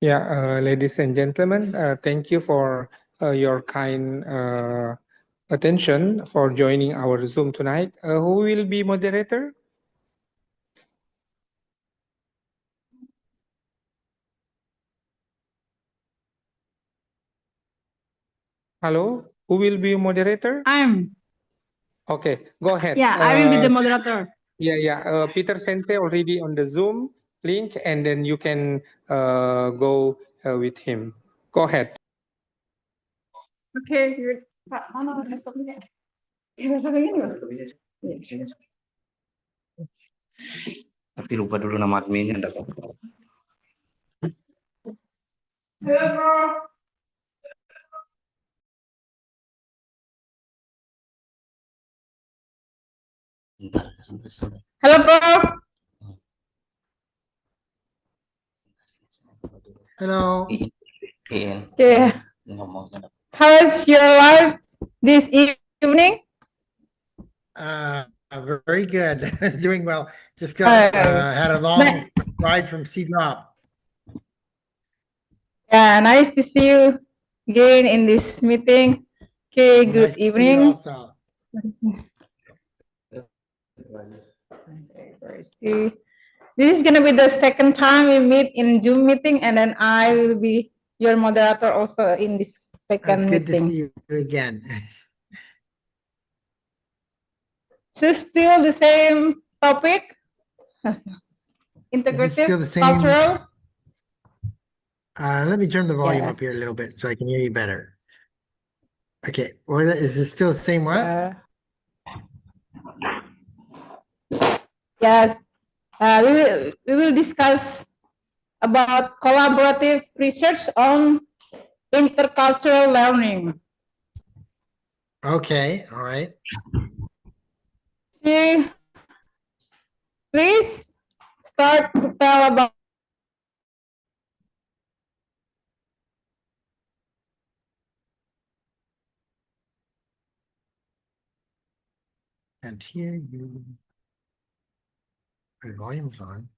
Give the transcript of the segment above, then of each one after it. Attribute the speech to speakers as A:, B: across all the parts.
A: Yeah, ladies and gentlemen, thank you for your kind attention for joining our Zoom tonight. Who will be moderator? Hello, who will be moderator? Okay, go ahead.
B: I will be the moderator.
A: Yeah. Peter sent already on the Zoom link, and then you can go with him. Go ahead.
B: Okay, good. Pak, mana laptopnya? Laptopnya ini, Pak.
C: Tapi lupa dulu nama adminnya. Bentar, sebentar.
B: Halo, Prof.
D: Hello.
B: Okay. How is your life this evening?
D: Very good. Doing well. Just got had a long ride from Sea Drop.
B: Yeah, nice to see you again in this meeting. Okay, good
D: Nice to see you
B: evening.
D: also.
B: See, this is gonna be the second time we meet in Zoom meeting, and then I will be your moderator also in this second
D: It's good to
B: meeting.
D: see you again.
B: So still the same topic,
D: It's still the
B: integrative
D: same.
B: cultural.
D: Let me turn the volume
B: Yeah.
D: up here a little bit so I can hear you better. Okay. Well, is it still the same what?
B: Yes, we will discuss about collaborative research on intercultural learning.
D: Okay. All right.
B: See, please start to tell about.
D: And here you. The volume's on.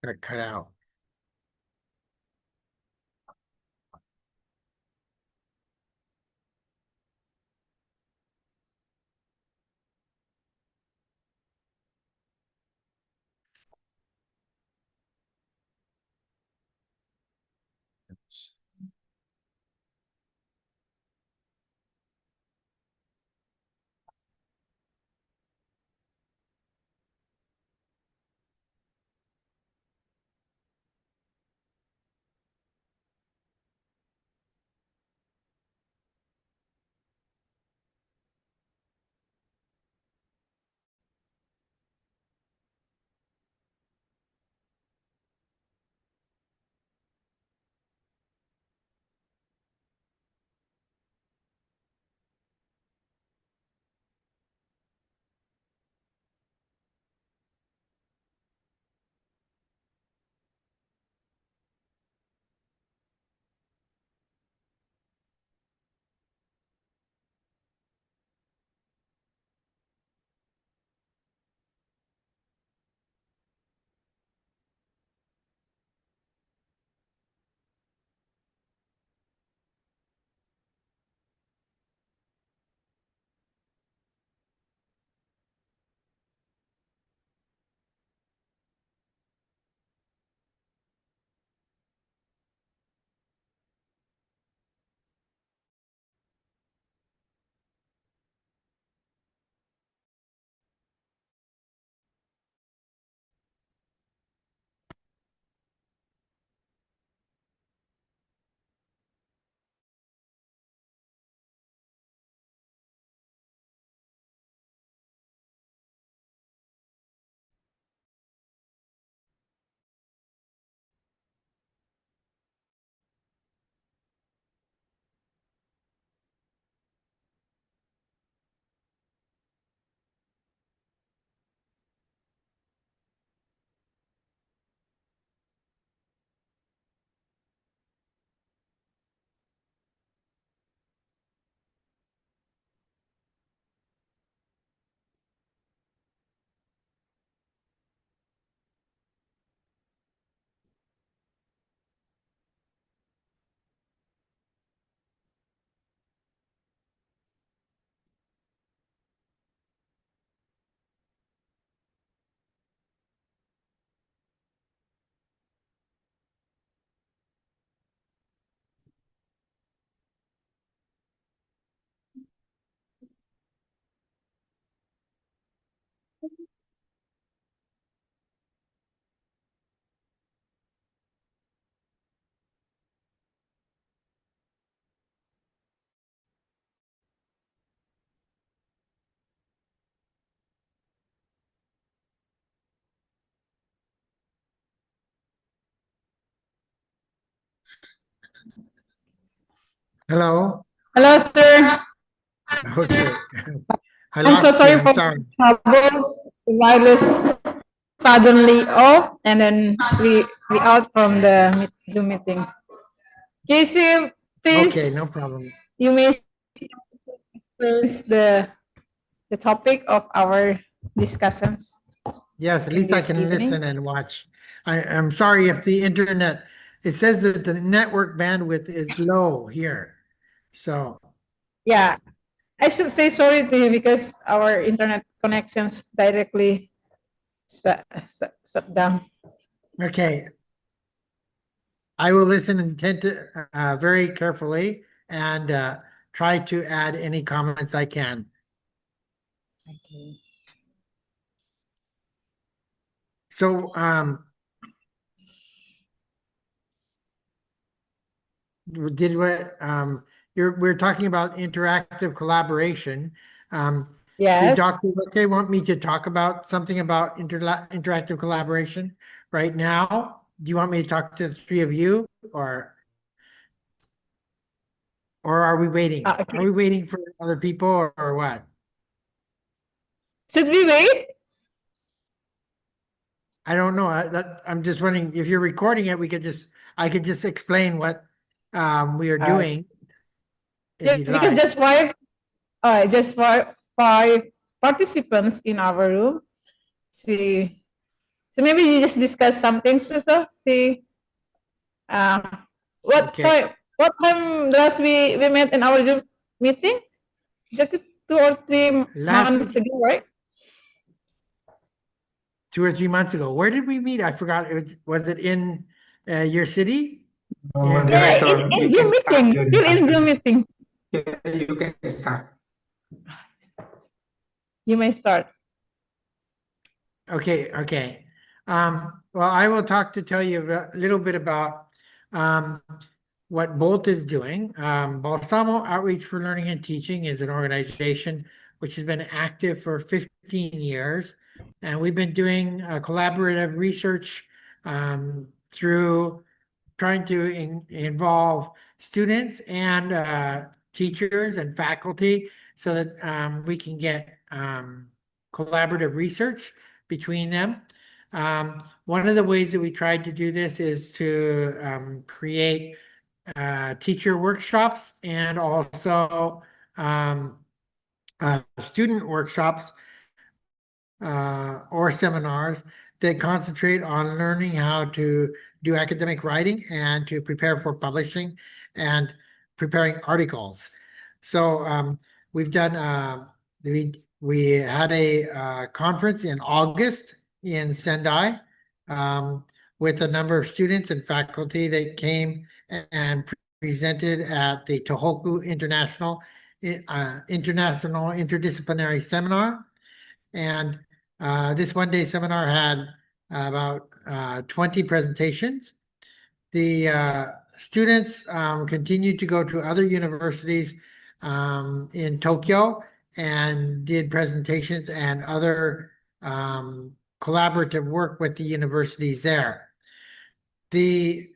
D: Got cut out. Hello.
B: Hello, sir.
D: Okay. I
B: I'm so
D: lost you.
B: sorry
D: I'm
B: for
D: sorry.
B: troubles. The wireless suddenly off, and then we out from the Zoom meetings. Casey, please,
D: Okay, no problem.
B: you may explain the topic of our discussions.
D: Yes, at
B: In
D: least I
B: this
D: can
B: evening?
D: listen and watch. I'm sorry if the internet, it says that the network bandwidth is low here. So,
B: Yeah, I should say sorry to you because our internet connections directly shut down.
D: okay. I will listen very carefully and try to add any comments I can.
B: Okay.
D: So, did what we're talking about interactive collaboration. Did
B: Yes.
D: Dr. Roque want me to talk about something about interactive collaboration right now? Do you want me to talk to the three of you or are we waiting?
B: Okay.
D: Are we waiting for other people or what?
B: Should we wait?
D: I don't know. I'm just wondering if you're recording it, I could just explain what we are doing if
B: Yeah,
D: you'd
B: because
D: like.
B: just five participants in our room. See, so maybe you just discuss something. So see, uh,
D: Okay.
B: what time last we met in our Zoom meeting? Exactly 2 or 3
D: Last
B: months ago, right?
D: 2 or 3 months ago. Where did we meet? I forgot. Was it in your city?
B: Yeah,
A: Moderator,
B: in
A: you
B: Zoom
A: can start
B: meeting.
A: the
B: Still in Zoom
A: discussion.
B: meeting.
A: You can start.
B: You may start.
D: Okay. Well, I will tell you a little bit about what Bolt is doing. Balsamo Outreach for Learning and Teaching is an organization which has been active for 15 years. And we've been doing collaborative research through trying to involve students and teachers and faculty so that we can get collaborative research between them. One of the ways that we tried to do this is to create teacher workshops and also student workshops or seminars that concentrate on learning how to do academic writing and to prepare for publishing and preparing articles. So we've done we had a conference in August in Sendai with a number of students and faculty that came and presented at the Tohoku International Interdisciplinary Seminar. And this one-day seminar had about 20 presentations. The students continued to go to other universities in Tokyo and did presentations and other collaborative work with the universities there. The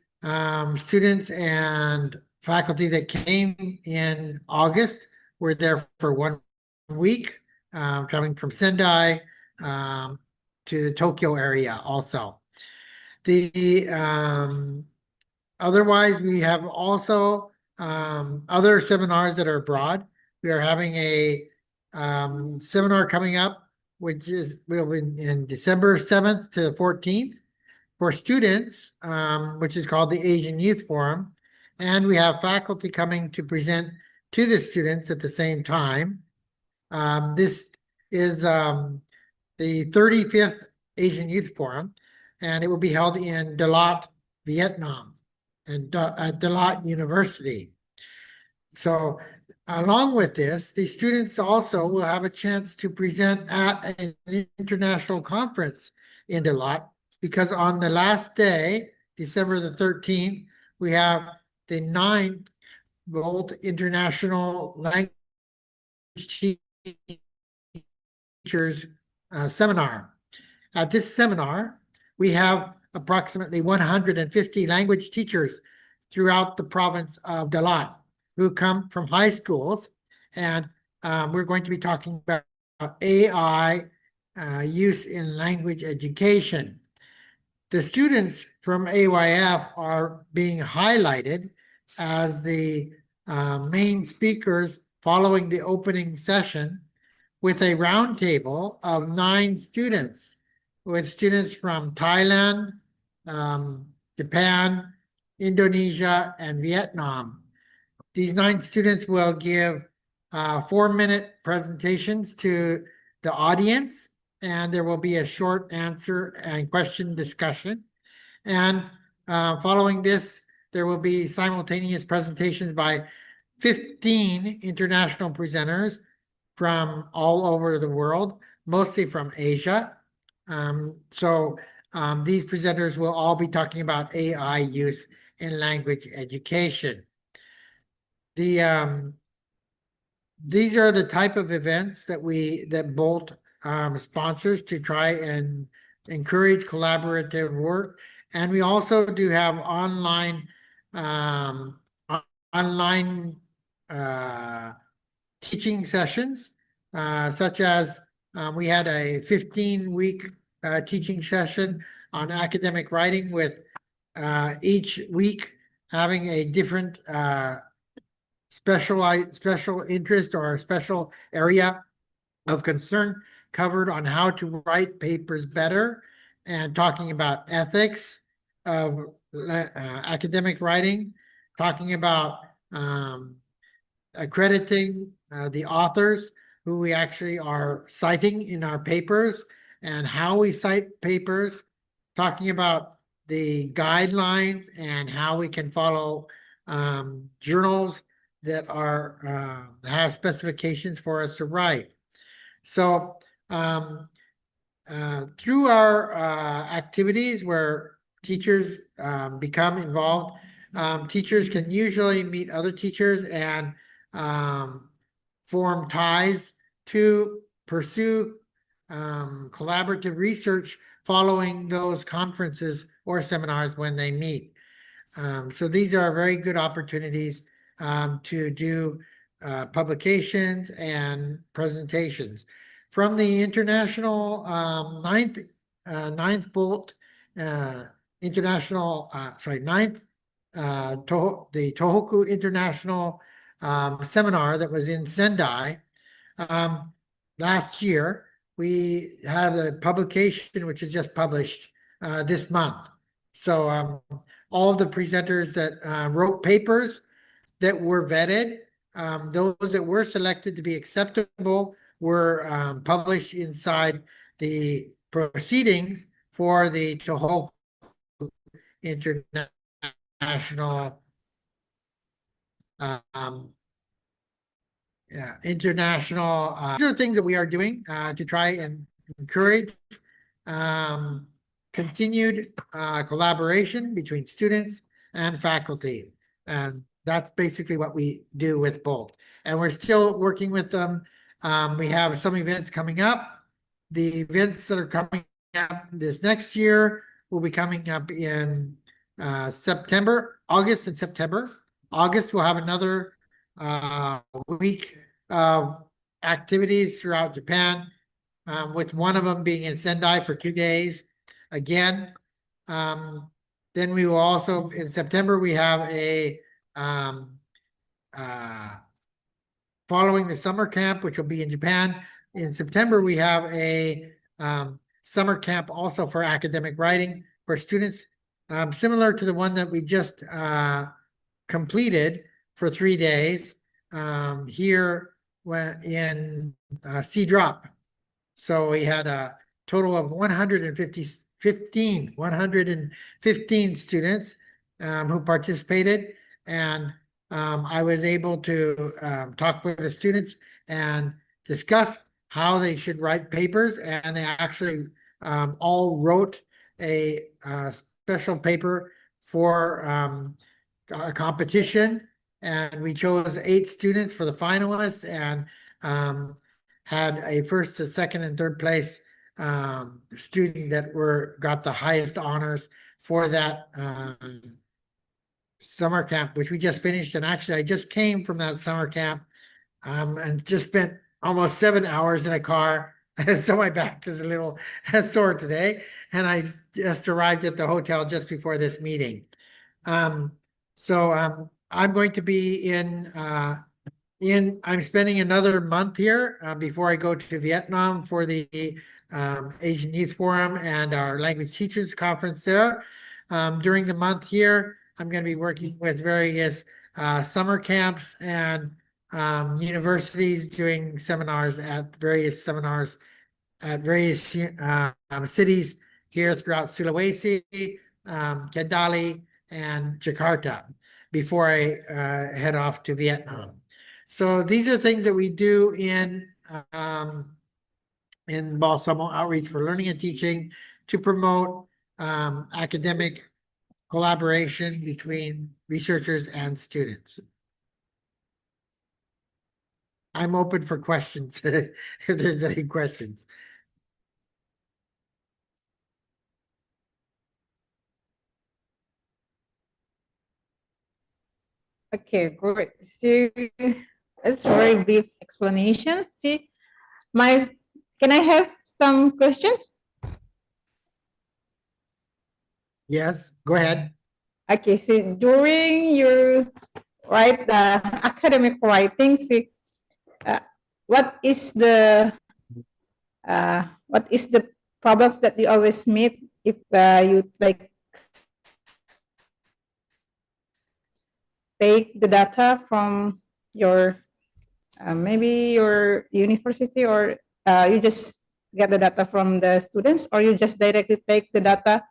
D: students and faculty that came in August were there for 1 week, traveling from Sendai to the Tokyo area also. Otherwise, we have also other seminars that are abroad. We are having a seminar coming up, which will be in December 7th to the 14th for students, which is called the Asian Youth Forum. And we have faculty coming to present to the students at the same time. This is the 35th Asian Youth Forum, and it will be held in Dalat, Vietnam, and at Dalat University. So along with this, the students also will have a chance to present at an international conference in Deloitte, because on the last day, December the 13th, we have the 9th Volt International Language Teachers Seminar. At this seminar, we have approximately 150 language teachers throughout the province of Dalat who come from high schools, and we're going to be talking about AI use in language education. The students from AYF are being highlighted as the main speakers following the opening session, with a roundtable of 9 students, with students from Thailand, Japan, Indonesia, and Vietnam. These 9 students will give 4-minute presentations to the audience, and there will be a short answer and question discussion. And following this, there will be simultaneous presentations by 15 international presenters from all over the world, mostly from Asia. These presenters will all be talking about AI use in language education. These are the type of events that Bolt sponsors to try and encourage collaborative work. And we also do have online teaching sessions, such as we had a 15-week teaching session on academic writing, with each week having a different special interest or a special area of concern covered on how to write papers better, and talking about ethics of academic writing, talking about accrediting the authors who we actually are citing in our papers and how we cite papers, talking about the guidelines and how we can follow journals that are have specifications for us to write. So through our activities where teachers become involved, teachers can usually meet other teachers and form ties to pursue collaborative research following those conferences or seminars when they meet. So these are very good opportunities to do publications and presentations. From the international ninth Bolt international, ninth the Tohoku International seminar that was in Sendai last year. We had a publication which is just published this month. So all of the presenters that wrote papers that were vetted, those that were selected to be acceptable were published inside the proceedings for the Tohoku International international. These are things that we are doing to try and encourage continued collaboration between students and faculty. And that's basically what we do with Bolt. And we're still working with them. We have some events coming up. The events that are coming up this next year will be coming up in September, August and September. August, we'll have another week of activities throughout Japan, with one of them being in Sendai for 2 days. Again, then we will also, in September, we have a following the summer camp, which will be in Japan. In September, we have a summer camp also for academic writing for students, similar to the one that we just completed for 3 days here in C-Drop. So we had a total of 115 students who participated, and I was able to talk with the students and discuss how they should write papers, and they actually all wrote a special paper for a competition, and we chose 8 students for the finalists, and had a first, a second, and third place student that got the highest honors for that summer camp, which we just finished. And actually, I just came from that summer camp and just spent almost 7 hours in a car. So my back is a little sore today. And I just arrived at the hotel just before this meeting. So I'm going to be I'm spending another month here before I go to Vietnam for the Asian Youth Forum and our Language Teachers Conference there. During the month here, I'm going to be working with various summer camps and universities, doing seminars at various cities here throughout Sulawesi, Kendali, and Jakarta before I head off to Vietnam. So these are things that we do in Balsamo Outreach for Learning and Teaching to promote academic collaboration between researchers and students. I'm open for questions if there's any questions.
B: Okay, great. So it's very brief explanation. See, can I have some questions?
D: Yes, go ahead.
B: Okay, so during your academic writing, see, what is the problem that you always meet if you like take the data from your maybe your university, or you just get the data from the students, or you just directly take the data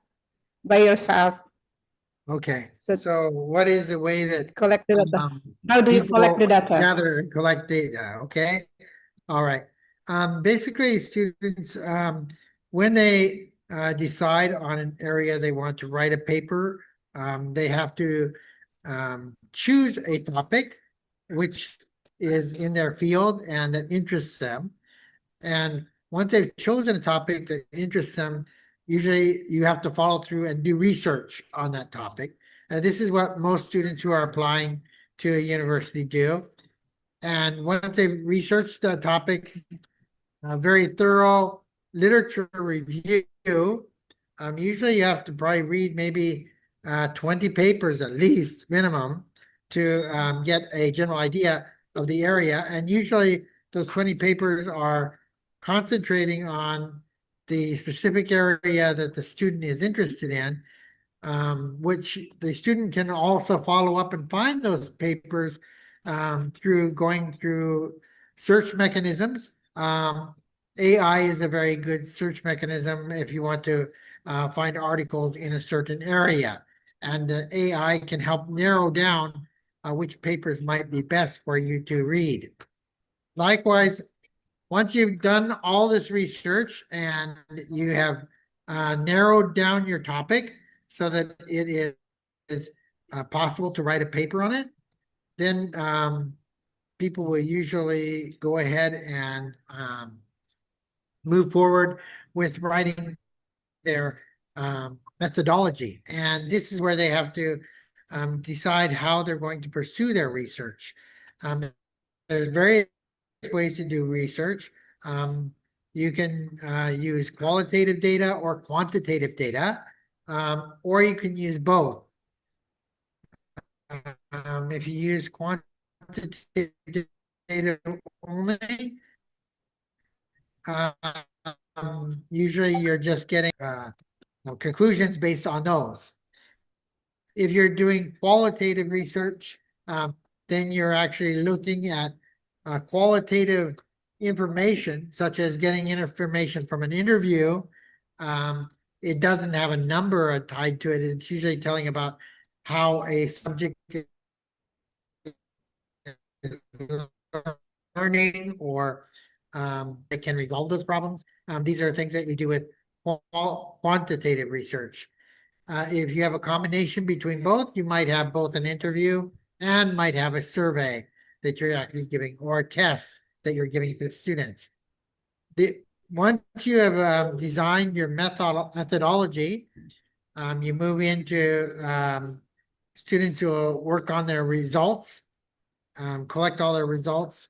B: by yourself?
D: Okay,
B: So-
D: so what is the way that
B: Collect the data.
D: um,
B: How do you collect the
D: people
B: data?
D: gather and collect data? Okay, all right. Basically, students when they decide on an area they want to write a paper, they have to choose a topic which is in their field and that interests them. And once they've chosen a topic that interests them, usually you have to follow through and do research on that topic. And this is what most students who are applying to a university do. And once they've researched the topic, a very thorough literature review, usually you have to probably read maybe 20 papers at least minimum to get a general idea of the area. And usually those 20 papers are concentrating on the specific area that the student is interested in, which the student can also follow up and find those papers through going through search mechanisms. AI is a very good search mechanism if you want to find articles in a certain area. And AI can help narrow down which papers might be best for you to read. Likewise, once you've done all this research and you have narrowed down your topic so that it is possible to write a paper on it, then people will usually go ahead and move forward with writing their methodology. And this is where they have to decide how they're going to pursue their research. There's various ways to do research. You can use qualitative data or quantitative data, or you can use both. If you use quantitative data only, usually you're just getting conclusions based on those. If you're doing qualitative research, then you're actually looking at qualitative information, such as getting information from an interview. It doesn't have a number tied to it. It's usually telling about how a subject learning or that can resolve those problems. These are things that we do with quantitative research. If you have a combination between both, you might have both an interview and might have a survey that you're actually giving or a test that you're giving to the students. Once you have designed your methodology, you move into students who will work on their results, collect all their results.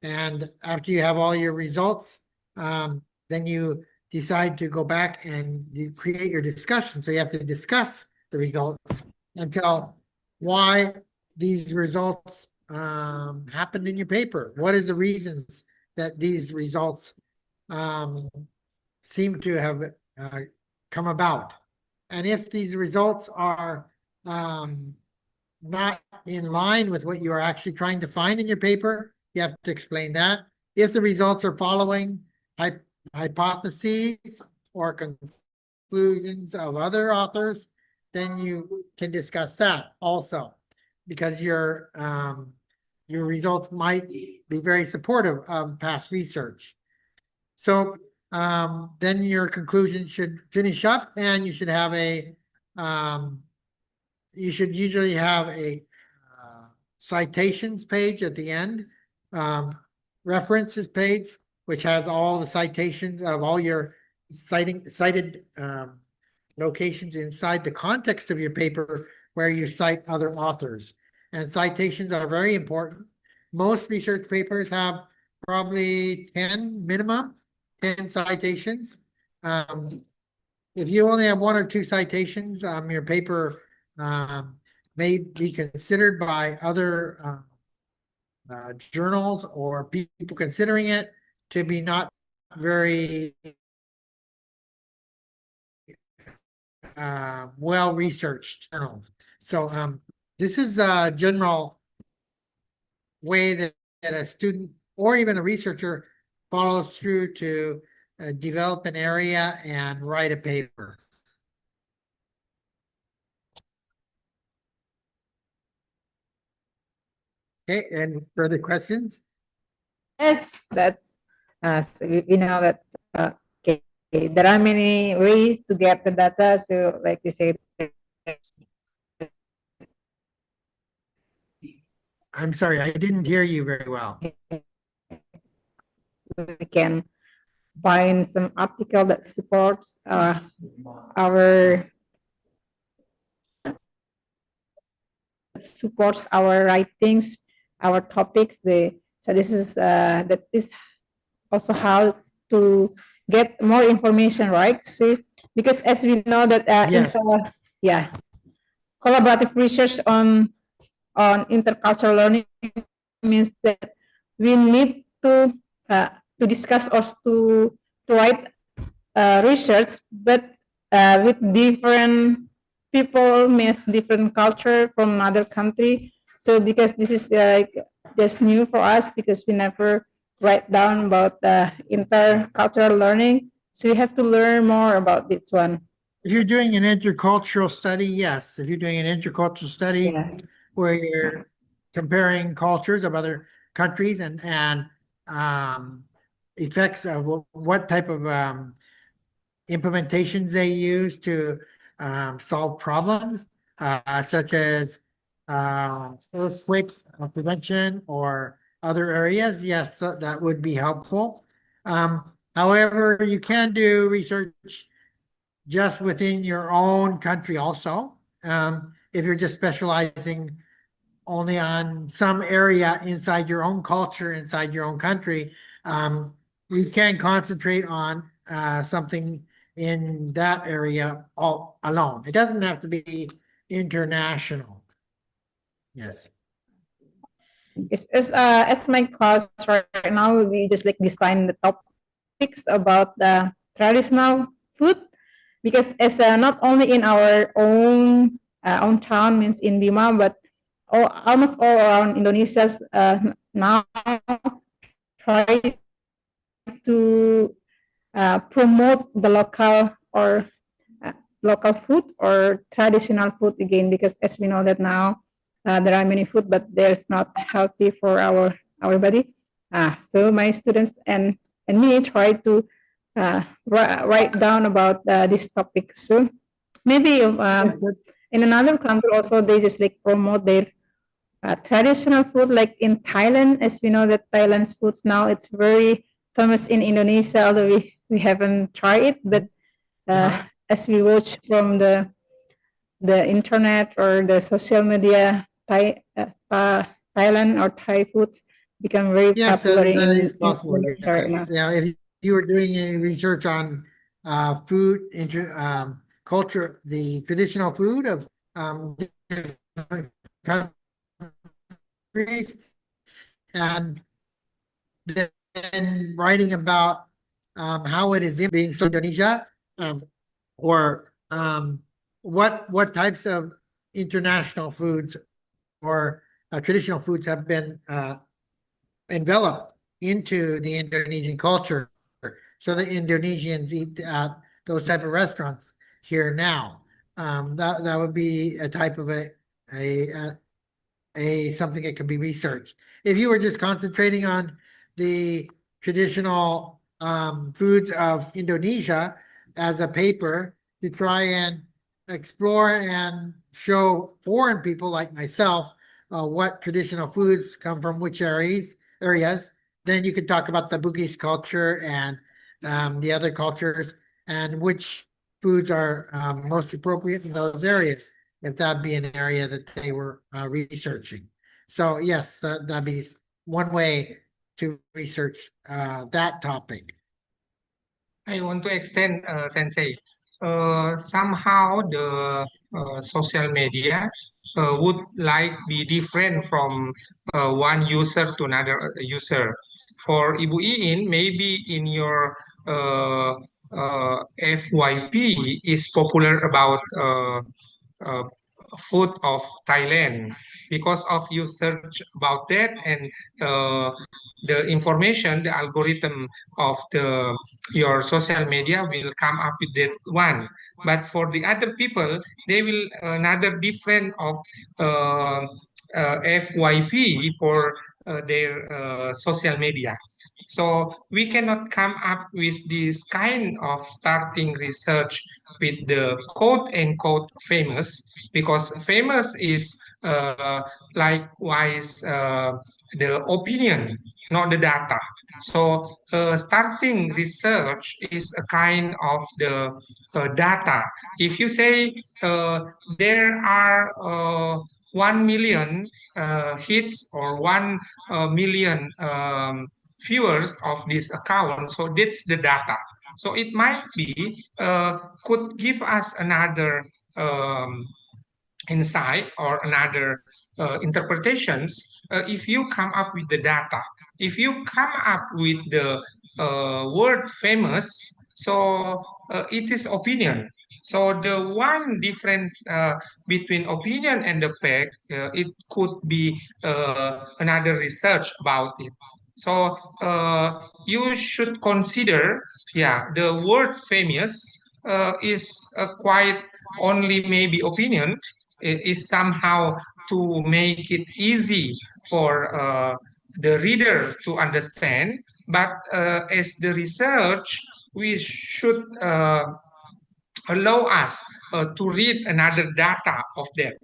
D: And after you have all your results, then you decide to go back and you create your discussion. So you have to discuss the results and tell why these results happened in your paper. What is the reasons that these results seem to have come about? And if these results are not in line with what you are actually trying to find in your paper, you have to explain that. If the results are following hypotheses or conclusions of other authors, then you can discuss that also, because your results might be very supportive of past research. So then your conclusion should finish up, and you should have a you should usually have a citations page at the end, references page, which has all the citations of all your cited locations inside the context of your paper where you cite other authors. And citations are very important. Most research papers have probably 10 minimum, 10 citations. If you only have 1 or 2 citations, your paper may be considered by other journals or people considering it to be not very well-researched journals. So this is a general way that a student or even a researcher follows through to develop an area and write a paper. Okay, and further questions?
B: Yes, that's so we know that okay, there are many ways to get the data. So, like you said,
D: I'm sorry, I didn't hear you very well.
B: we can find some article that supports our writings, our topics. So this is that is also how to get more information, right? See, because as we know that
D: Yes.
B: collaborative research on intercultural learning means that we need to discuss or to write research, but with different people, means different culture from another country. So because this is just new for us, because we never write down about intercultural learning, so we have to learn more about this one.
D: If you're doing an intercultural study, yes. If you're doing an intercultural study
B: Yeah.
D: where you're comparing cultures of other countries and effects of what type of implementations they use to solve problems, such as earthquake prevention or other areas, yes, that would be helpful. However, you can do research just within your own country also. If you're just specializing only on some area inside your own culture, inside your own country, you can concentrate on something in that area all alone. It doesn't have to be international. Yes.
B: As my class right now, we just like design the topics about the traditional food, because as not only in our own town, means in Bima, but almost all around Indonesia now try to promote the local food or traditional food again, because as we know that now there are many food, but there's not healthy for our body. So my students and me try to write down about this topic. So maybe in another country also they just like promote their traditional food, like in Thailand, as we know that Thailand's foods now it's very famous in Indonesia, although we haven't tried it, but as we watch from the internet or the social media, Thailand or Thai foods become very
D: Yes,
B: popular
D: that
B: in
D: is possible.
B: Indonesia right now.
D: Yes. Yeah, if you were doing any research on food culture, the traditional food of different countries, and then writing about how it is being sold in Indonesia, or what types of international foods or traditional foods have been enveloped into the Indonesian culture. So the Indonesians eat at those type of restaurants here now. That would be a type of a something that could be researched. If you were just concentrating on the traditional foods of Indonesia as a paper to try and explore and show foreign people like myself what traditional foods come from which areas, then you could talk about the Bugis culture and the other cultures and which foods are most appropriate in those areas, if that be an area that they were researching. So yes, that'd be one way to research that topic.
A: I want to extend, Sensei. Somehow the social media would like be different from one user to another user. For Ibu Iin, maybe in your FYP is popular about uh, food of Thailand because of you search about that and uh, the information, the algorithm of the your social media will come up with that one. But for the other people, they will another different of uh, FYP for their social media. So we cannot come up with this kind of starting research with the quote unquote famous because famous is likewise the opinion, not the data. So starting research is a kind of the data. If you say there are 1 million hits or 1 million viewers of this account, so that's the data. So it might be could give us another insight or another interpretations if you come up with the data. If you come up with the word famous, so it is opinion. So the one difference between opinion and the fact, it could be another research about it. So you should consider, yeah, the word famous is quite only maybe opinion, is somehow to make it easy for the reader to understand. But as the research, we should allow us to read another data of that.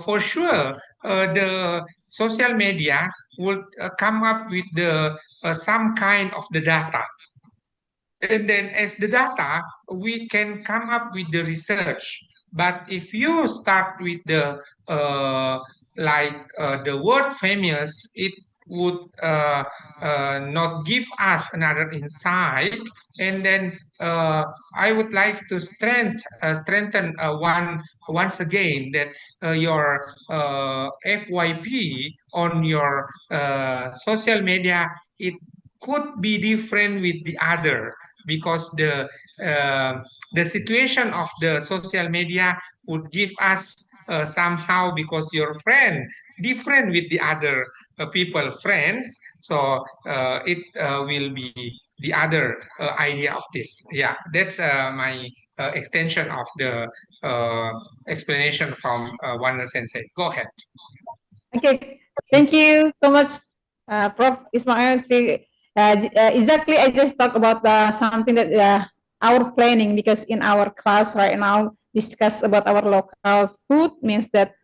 A: For sure, the social media will come up with the some kind of the data, and then as the data we can come up with the research. But if you start with the the word famous, it would not give us another insight. And then I would like to strengthen one once again that your FYP on your social media, it could be different with the other because uh, the situation of the social media would give us somehow because your friend different with the other people friends, so it will be the other idea of this. Yeah, that's my extension of the explanation from Warner Sensei. Go ahead.
B: Okay, thank you so much, Prof. Ismail. Exactly, I just talked about something that our planning, because in our class right now discuss about our local food means that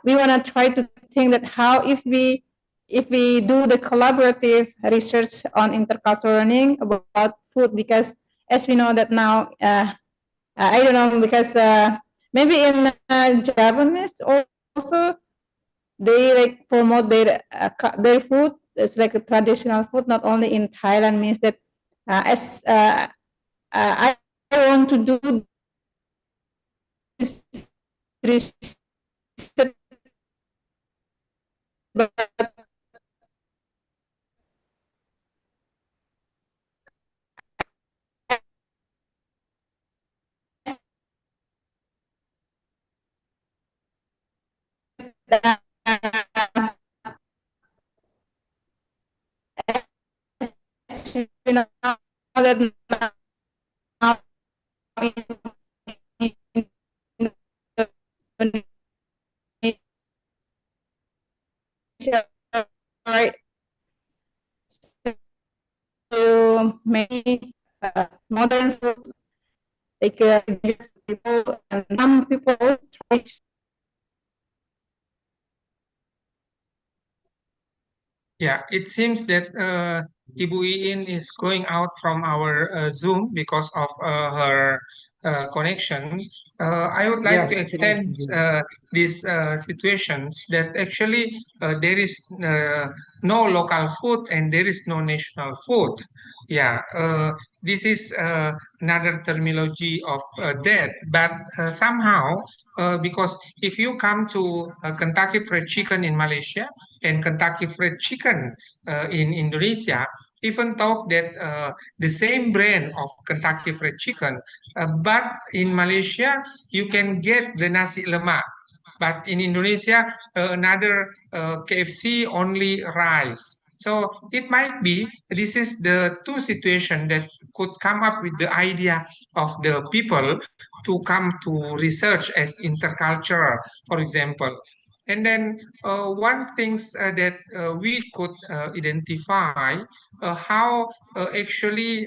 B: we want to try to think that how if we do the collaborative research on intercultural learning about food, because as we know that now I don't know, because maybe in Japanese also they like promote their food. It's like a traditional food, not only in Thailand. Means that as I want to do this research, but you know that now in Indonesia, right? So many modern food, like people and some people try.
A: Yeah, it seems that Ibu Iin is going out from our Zoom because of her connection. I would like to
D: Yes,
A: extend
D: connection.
A: these situations that actually there is no local food and there is no national food. Yeah, this is another terminology of that. But somehow, because if you come to Kentucky Fried Chicken in Malaysia, and Kentucky Fried Chicken in Indonesia, even though that the same brand of Kentucky Fried Chicken, but in Malaysia you can get the nasi lemak, but in Indonesia another KFC only rice. So it might be this is the two situation that could come up with the idea of the people to come to research as intercultural, for example. And then one things that we could identify how actually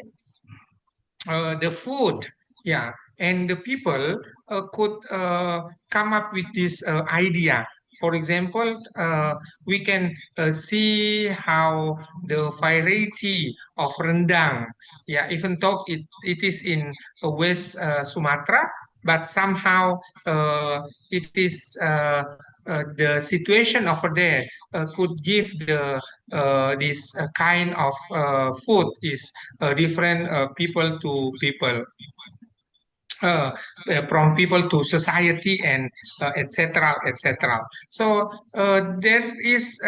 A: the food, yeah, and the people could come up with this idea. For example, we can see how the variety of rendang, yeah, even though it is in West Sumatra, but somehow it is the situation over there could give the this kind of food is different people to people, uh, from people to society, and etc., etc. So there is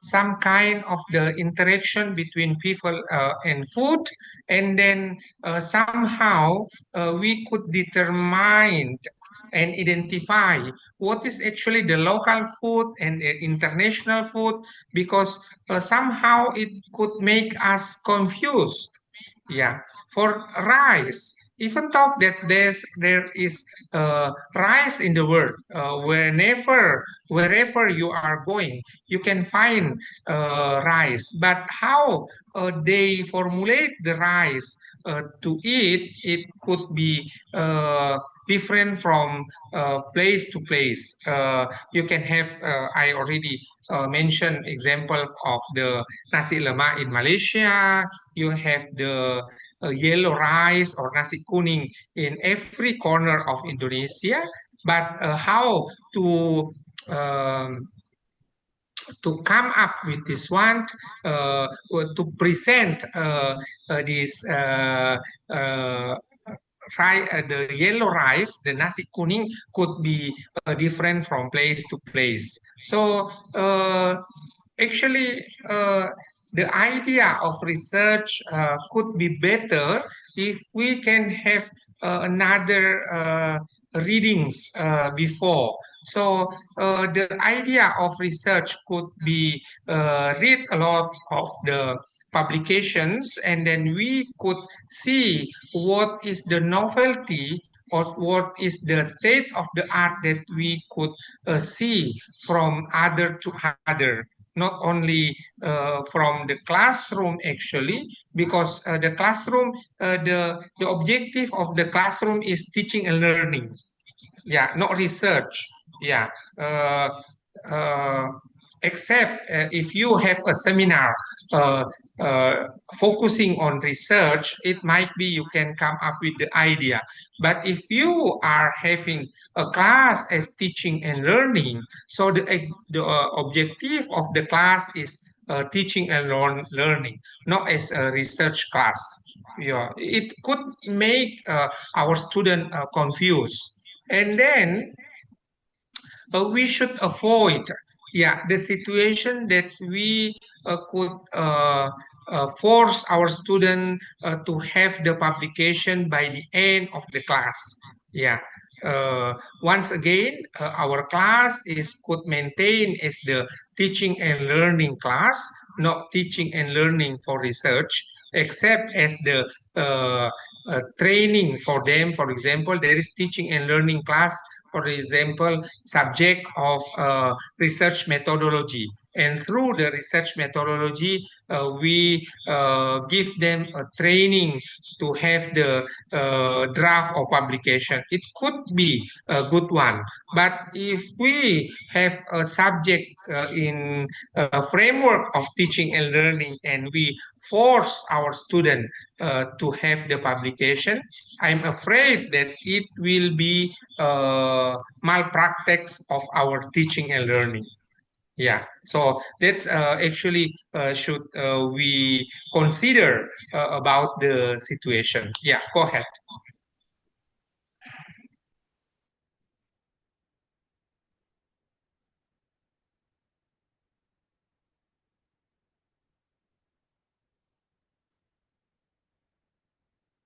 A: some kind of the interaction between people and food, and then somehow we could determine and identify what is actually the local food and the international food, because somehow it could make us confused. Yeah, for rice, even though that there is rice in the world, wherever you are going, you can find rice. But how they formulate the rice to eat, it could be different from place to place. You can have, I already mentioned example of the nasi lemak in Malaysia. You have the yellow rice or nasi kuning in every corner of Indonesia. But how to um, to come up with this one, or to present this uh, the yellow rice, the nasi kuning, could be different from place to place. So actually, the idea of research could be better if we can have another readings before. So the idea of research could be read a lot of the publications, and then we could see what is the novelty or what is the state of the art that we could see from other to other, not only from the classroom actually, because the classroom, the objective of the classroom is teaching and learning, yeah, not research, yeah. uh, uh, Except if you have a seminar uh, uh, focusing on research, it might be you can come up with the idea. But if you are having a class as teaching and learning, so the objective of the class is teaching and learning, not as a research class. Yeah, it could make our student confused. And then we should avoid, yeah, the situation that we could force our student to have the publication by the end of the class. Yeah. Once again, our class is could maintain as the teaching and learning class, not teaching and learning for research, except as the training for them. For example, there is teaching and learning class, for example, subject of research methodology. And through the research methodology, we give them a training to have the draft of publication. It could be a good one. But if we have a subject in a framework of teaching and learning and we force our student to have the publication, I'm afraid that it will be malpractice of our teaching and learning. Yeah, so that's actually should we consider about the situation. Yeah, go ahead.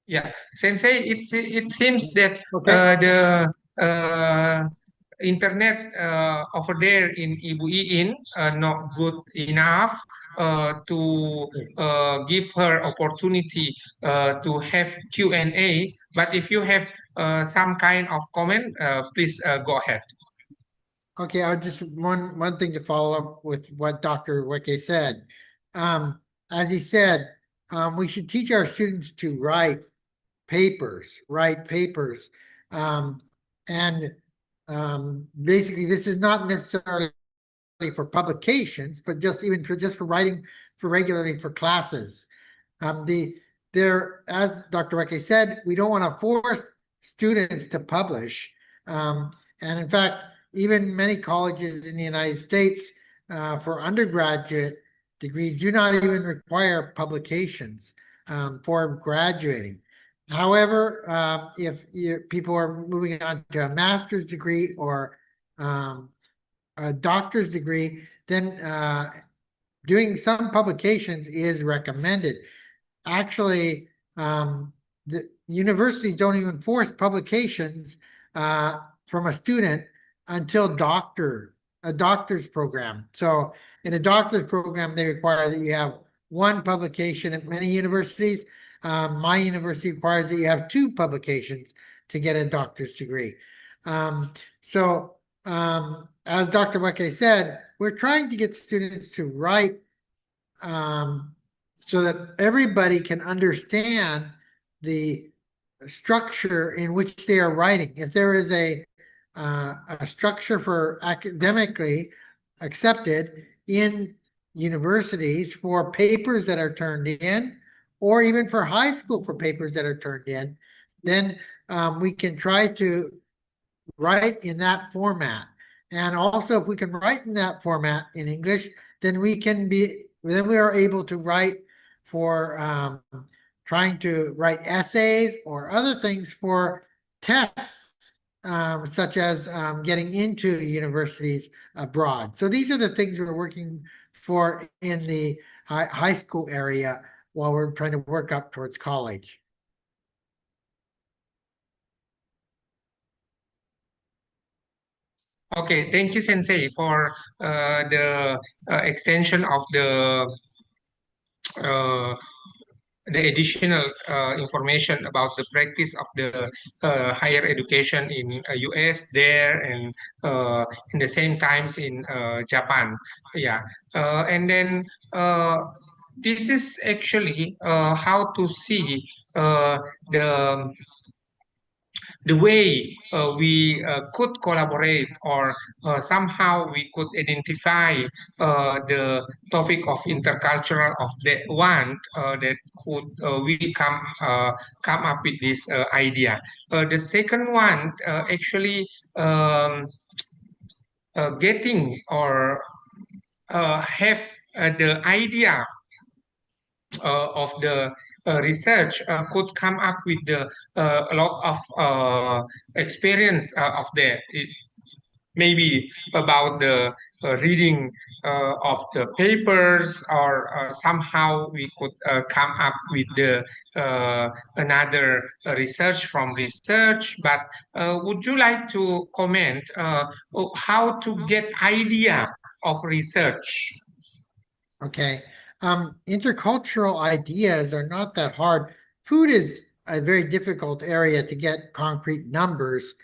A: Yeah, Sensei, it seems that
D: Okay.
A: the internet over there in Ibu Iin not good enough to give her opportunity to have Q&A. But if you have some kind of comment, please go ahead.
D: Okay, I'll just one thing to follow up with what Dr. Weke said. As he said, we should teach our students to write papers. And basically this is not necessarily for publications, but just for writing for regularly for classes. As Dr. Weke said, we don't want to force students to publish. And in fact, even many colleges in the United States for undergraduate degrees do not even require publications for graduating. However, if people are moving on to a master's degree or a doctor's degree, then doing some publications is recommended. Actually, the universities don't even force publications from a student until a doctor's program. So in a doctor's program, they require that you have one publication. At many universities, my university requires that you have two publications to get a doctor's degree. As Dr. Weke said, we're trying to get students to write so that everybody can understand the structure in which they are writing. If there is a structure for academically accepted in universities for papers that are turned in, or even for high school for papers that are turned in, then we can try to write in that format. And also, if we can write in that format in English, then we are able to write for trying to write essays or other things for tests, such as getting into universities abroad. So these are the things we're working for in the high school area while we're trying to work up towards college.
A: Okay, thank you, Sensei, for the extension of the uh, the additional information about the practice of the higher education in US there, and in the same times in Japan. Yeah, and then this is actually how to see the way we could collaborate, or somehow we could identify the topic of intercultural of that one that could we come up with this idea. The second one actually getting or have the idea of the research could come up with a lot of experience of that. Maybe about the reading of the papers, or somehow we could come up with the another research from research. But would you like to comment how to get idea of research?
D: Okay. Intercultural ideas are not that hard. Food is a very difficult area to get concrete numbers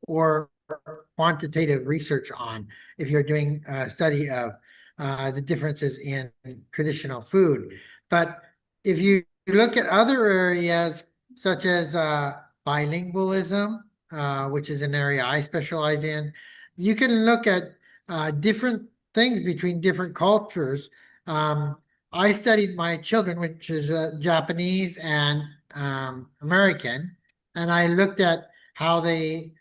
D: or quantitative research on if you're doing a study of the differences in traditional food. But if you look at other areas such as bilingualism, which is an area I specialize in, you can look at different things between different cultures. I studied my children, which is Japanese and American, and I looked at how they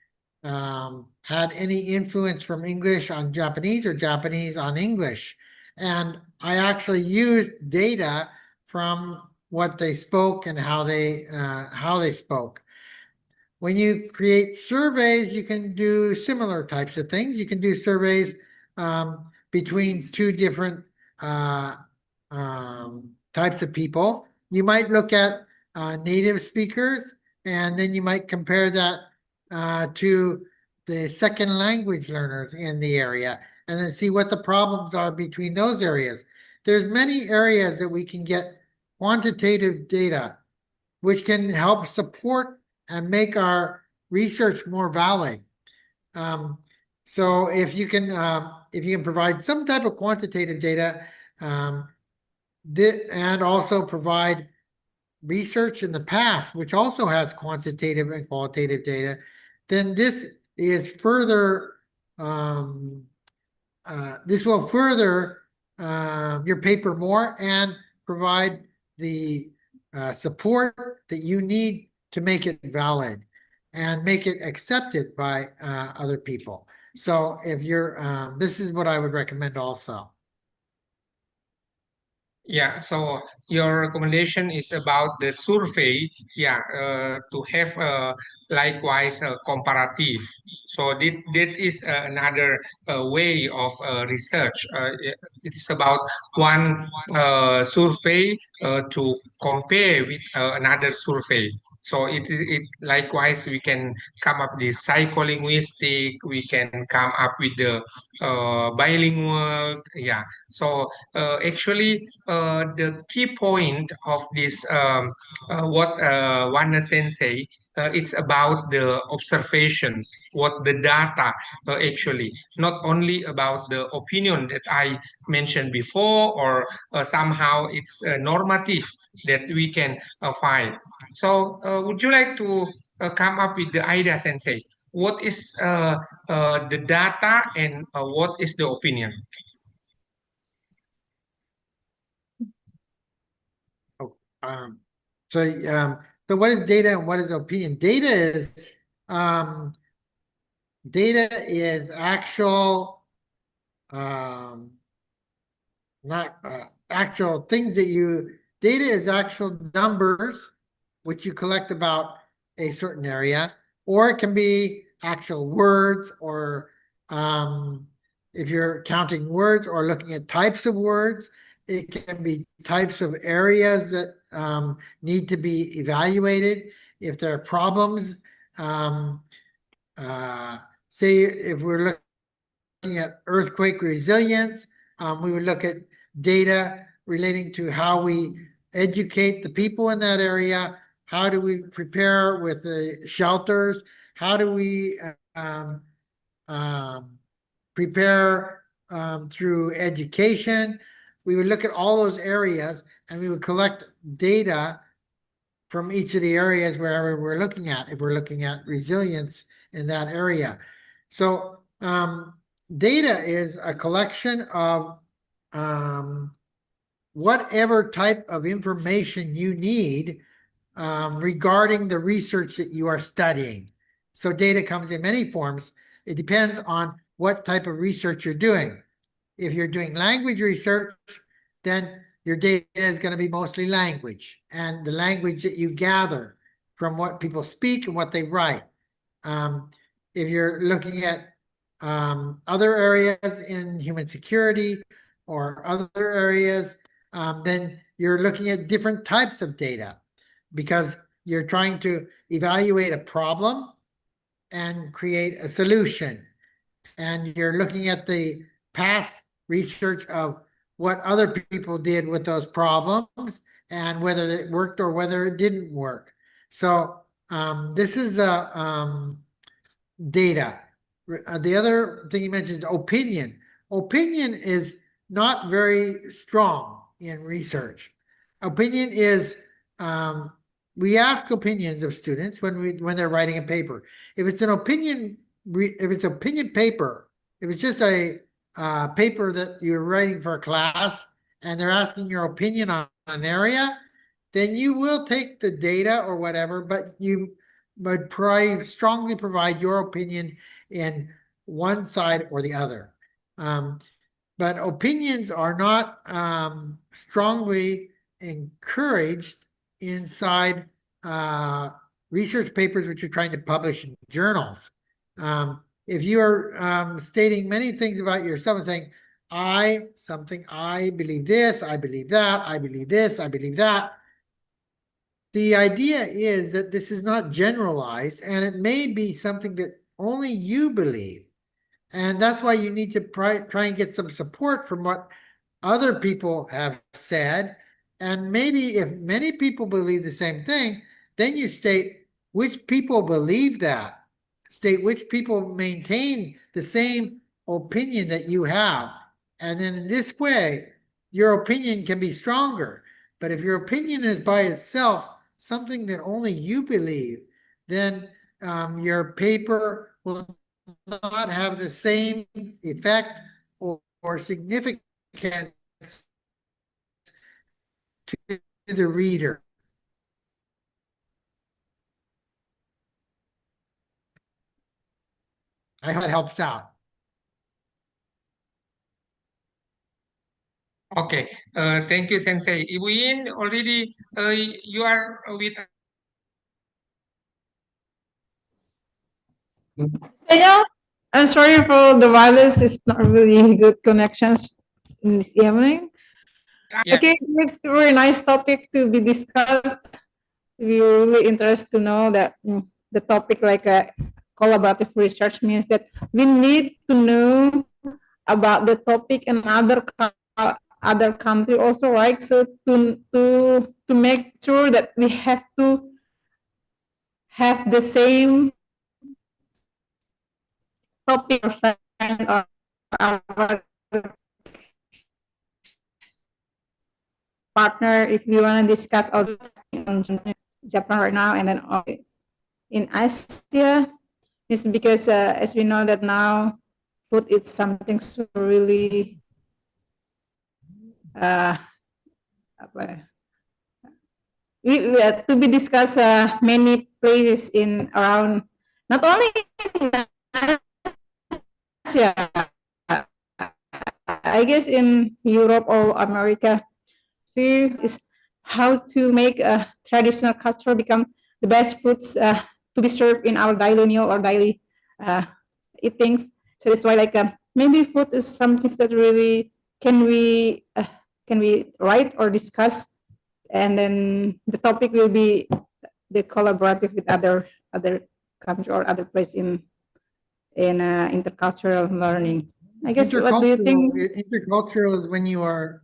D: had any influence from English on Japanese or Japanese on English. And I actually used data from what they spoke and how they spoke. When you create surveys, you can do similar types of things. You can do surveys between two different types of people. You might look at native speakers, and then you might compare that to the second language learners in the area, and then see what the problems are between those areas. There's many areas that we can get quantitative data, which can help support and make our research more valid. So if you can provide some type of quantitative data, and also provide research in the past, which also has quantitative and qualitative data, then this is further, this will further your paper more and provide the support that you need to make it valid and make it accepted by other people. So if you're, this is what I would recommend also.
A: Yeah, so your recommendation is about the survey, yeah, to have likewise a comparative. So that is another way of research. It is about one survey to compare with another survey. So it likewise we can come up with psycholinguistic, we can come up with the bilingual, yeah. So actually, the key point of this, what Wana Sensei, it's about the observations, what the data actually, not only about the opinion that I mentioned before, or somehow it's normative that we can find. So, would you like to come up with the idea, Sensei? What is the data, and what is the opinion?
D: Um, so what is data and what is opinion? Data is actual, not actual things that data is actual numbers which you collect about a certain area, or it can be actual words, or if you're counting words or looking at types of words, it can be types of areas that need to be evaluated. If there are problems, say if we're looking at earthquake resilience, we would look at data relating to how we educate the people in that area? How do we prepare with the shelters? How do we prepare through education? We would look at all those areas and we would collect data from each of the areas wherever we're looking at, if we're looking at resilience in that area. So data is a collection of whatever type of information you need regarding the research that you are studying. So data comes in many forms. It depends on what type of research you're doing. If you're doing language research, then your data is going to be mostly language and the language that you gather from what people speak and what they write. If you're looking at other areas in human security or other areas, then you're looking at different types of data because you're trying to evaluate a problem and create a solution. And you're looking at the past research of what other people did with those problems and whether it worked or whether it didn't work. So this is data. The other thing you mentioned, opinion. Opinion is not very strong in research. Opinion is we ask opinions of students when they're writing a paper. If it's an opinion, if it's opinion paper, if it's just a paper that you're writing for a class and they're asking your opinion on an area, then you will take the data or whatever, but you would strongly provide your opinion in one side or the other. But opinions are not strongly encouraged inside research papers which you're trying to publish in journals. If you are stating many things about yourself and saying, I believe this, I believe that, I believe this, I believe that, the idea is that this is not generalized and it may be something that only you believe. And that's why you need to try and get some support from what other people have said. And maybe if many people believe the same thing, then you state which people believe that. State which people maintain the same opinion that you have. And then in this way, your opinion can be stronger. But if your opinion is by itself something that only you believe, then your paper will not have the same effect or significance to the reader. I hope that helps out.
A: Okay, thank you, Sensei. Ibu Yin, already you are with.
B: Yeah, I'm sorry for the wireless. It's not really good connections in this evening.
A: Yeah.
B: Okay, it's a very nice topic to be discussed. We're really interested to know that the topic like collaborative research means that we need to know about the topic in other country also, right? So to make sure that we have to have the same topic or our partner if we want to discuss all the on Japan right now and then in Asia. It's because as we know that now food is something so really to be discussed many places in around not only in Asia, I guess in Europe or America. See, is how to make a traditional culture become the best foods to be served in our daily meal or daily eatings. So that's why like maybe food is something that really can we write or discuss, and then the topic will be the collaborative with other country or other place in intercultural learning. I guess what do you think?
D: Intercultural is when you are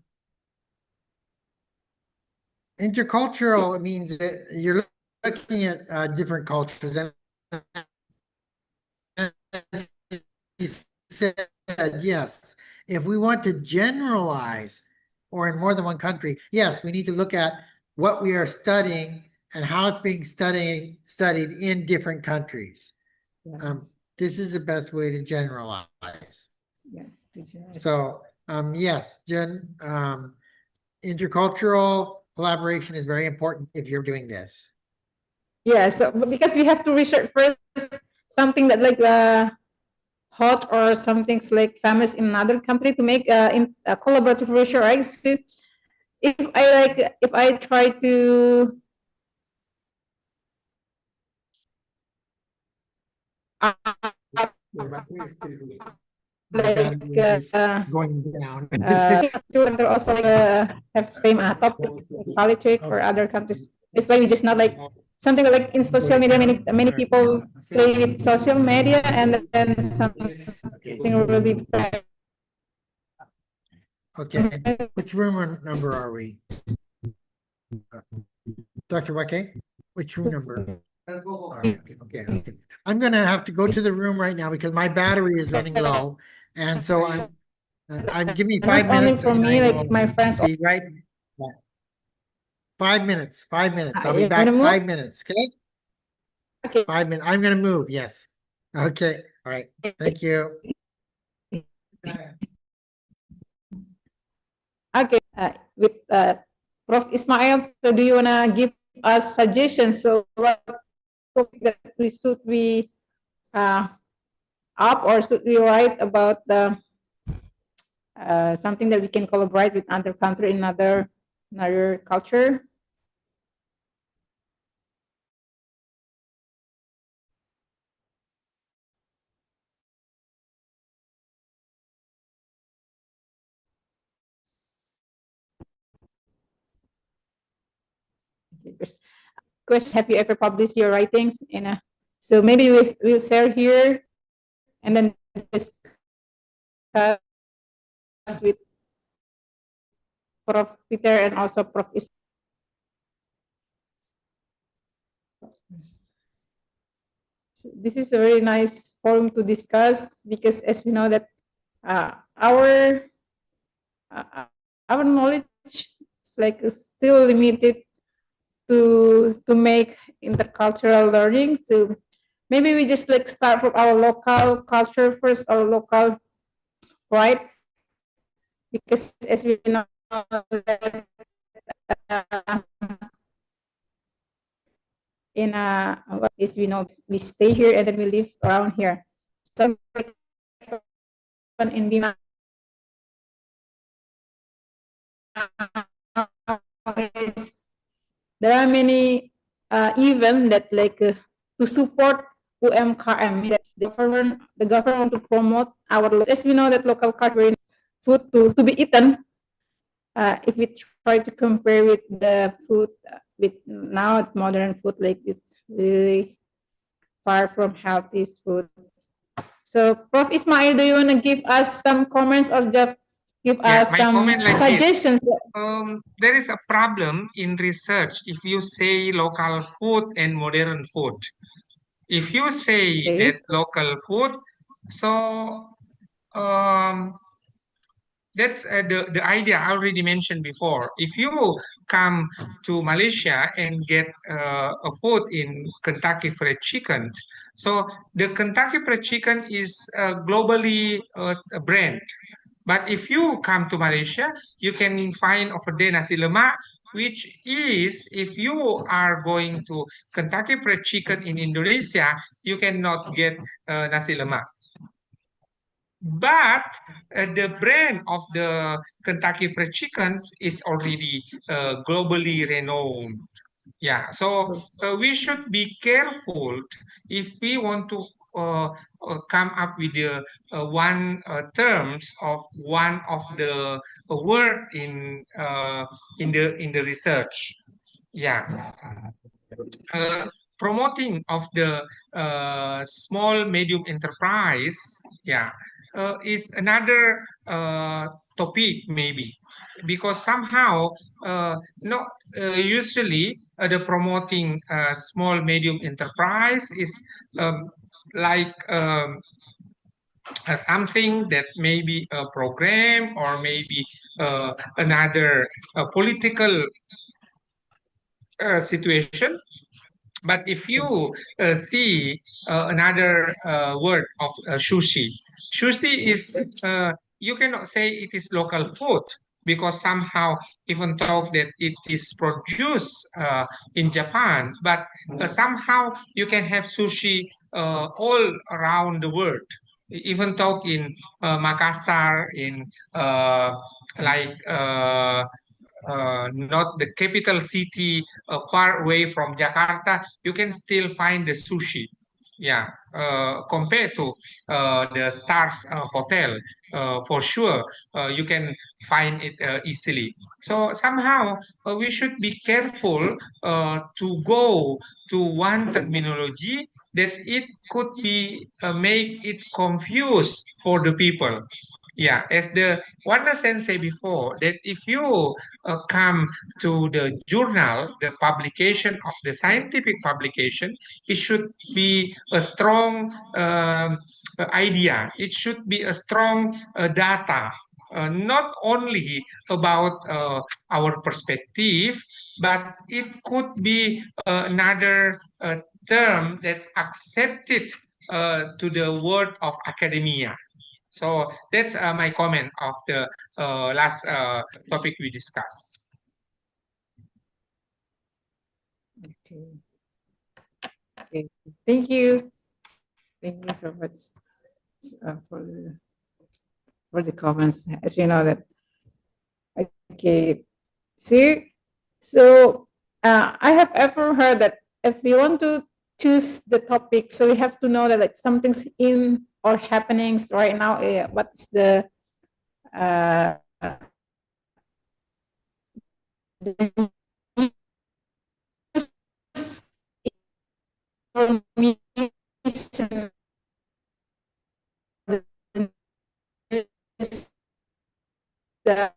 D: Intercultural means that you're looking at different cultures, and you said yes. If we want to generalize, or in more than one country, yes, we need to look at what we are studying and how it's being studied in different countries.
B: Yeah.
D: This is the best way to generalize.
B: Yeah. Teacher.
D: So, yes, intercultural collaboration is very important if you're doing this.
B: Yeah, so because we have to research first something that like hot or something's like famous in another country to make in a collaborative research, right? So if I try to
D: My
B: like
D: battery is going down.
B: they're also have same topic like politics or other countries. It's why we just not like something like in social media. Many people play with social media and then something really
D: Okay, which room or number are we? Dr. Wake, which room number? Okay. I'm gonna have to go to the room right now because my battery is running low. And so I'm give me 5
B: not only
D: minutes.
B: for
D: and
B: me,
D: I
B: like
D: will
B: my friends.
D: be right back. 5 minutes, 5 minutes. I'll be
B: You
D: back
B: wanna move?
D: 5 minutes, okay?
B: Okay.
D: 5 minutes. I'm gonna move, yes. Okay, all right. Thank you.
B: Okay, with Prof. Ismail, so do you wanna give us suggestions? So what topic that we should be up or should we write about the something that we can collaborate with other country in another culture? Question: have you ever published your writings in a? So maybe we'll share here, and then discuss with Prof. Peter and also Prof. This is a very nice forum to discuss because, as we know, that uh, our uh, our knowledge is like still limited to make intercultural learning. So maybe we just like start from our local culture first, our local rights, because as we know that in what is we know we stay here and then we live around here. So like in Bima, there are many events that like to support UMKM that the government to promote our, as we know that local culture food to be eaten. If we try to compare with the food with now modern food, like it's really far from healthy food. So, Prof. Ismail, do you want to give us some comments or just give
A: Yeah,
B: us
A: my
B: some
A: comment like this.
B: suggestions?
A: There is a problem in research if you say local food and modern food. If you say
B: Okay.
A: that local food, so that's the idea I already mentioned before. If you come to Malaysia and get a food in Kentucky Fried Chicken, so the Kentucky Fried Chicken is globally a brand. But if you come to Malaysia, you can find over there nasi lemak, which is if you are going to Kentucky Fried Chicken in Indonesia, you cannot get nasi lemak. But the brand of the Kentucky Fried Chickens is already globally renowned. Yeah, so we should be careful if we want to come up with the one terms of one of the word in the research. Yeah, promoting of the small medium enterprise, yeah, is another topic maybe. because somehow not usually the promoting small medium enterprise is like something that maybe a program or maybe another political situation. But if you see another word of sushi is you cannot say it is local food because somehow even though that it is produced in Japan, but somehow you can have sushi all around the world. Even though in Makassar, in like not the capital city, far away from Jakarta, you can still find the sushi. Yeah, compared to the Stars Hotel, for sure, you can find it easily. So somehow we should be careful to go to one terminology that it could be make it confused for the people. Yeah, as the Wanda Sensei before, that if you come to the journal, the publication of the scientific publication, it should be a strong idea. It should be a strong data, not only about our perspective, but it could be another term that accepted to the world of academia. So that's my comment of the last topic we discussed.
B: Okay. Okay. Thank you. Thank you so much for the comments. As you know that. Okay. See, so I have ever heard that if we want to choose the topic, so we have to know that like something's in or happenings right now. What's the uh, the information, the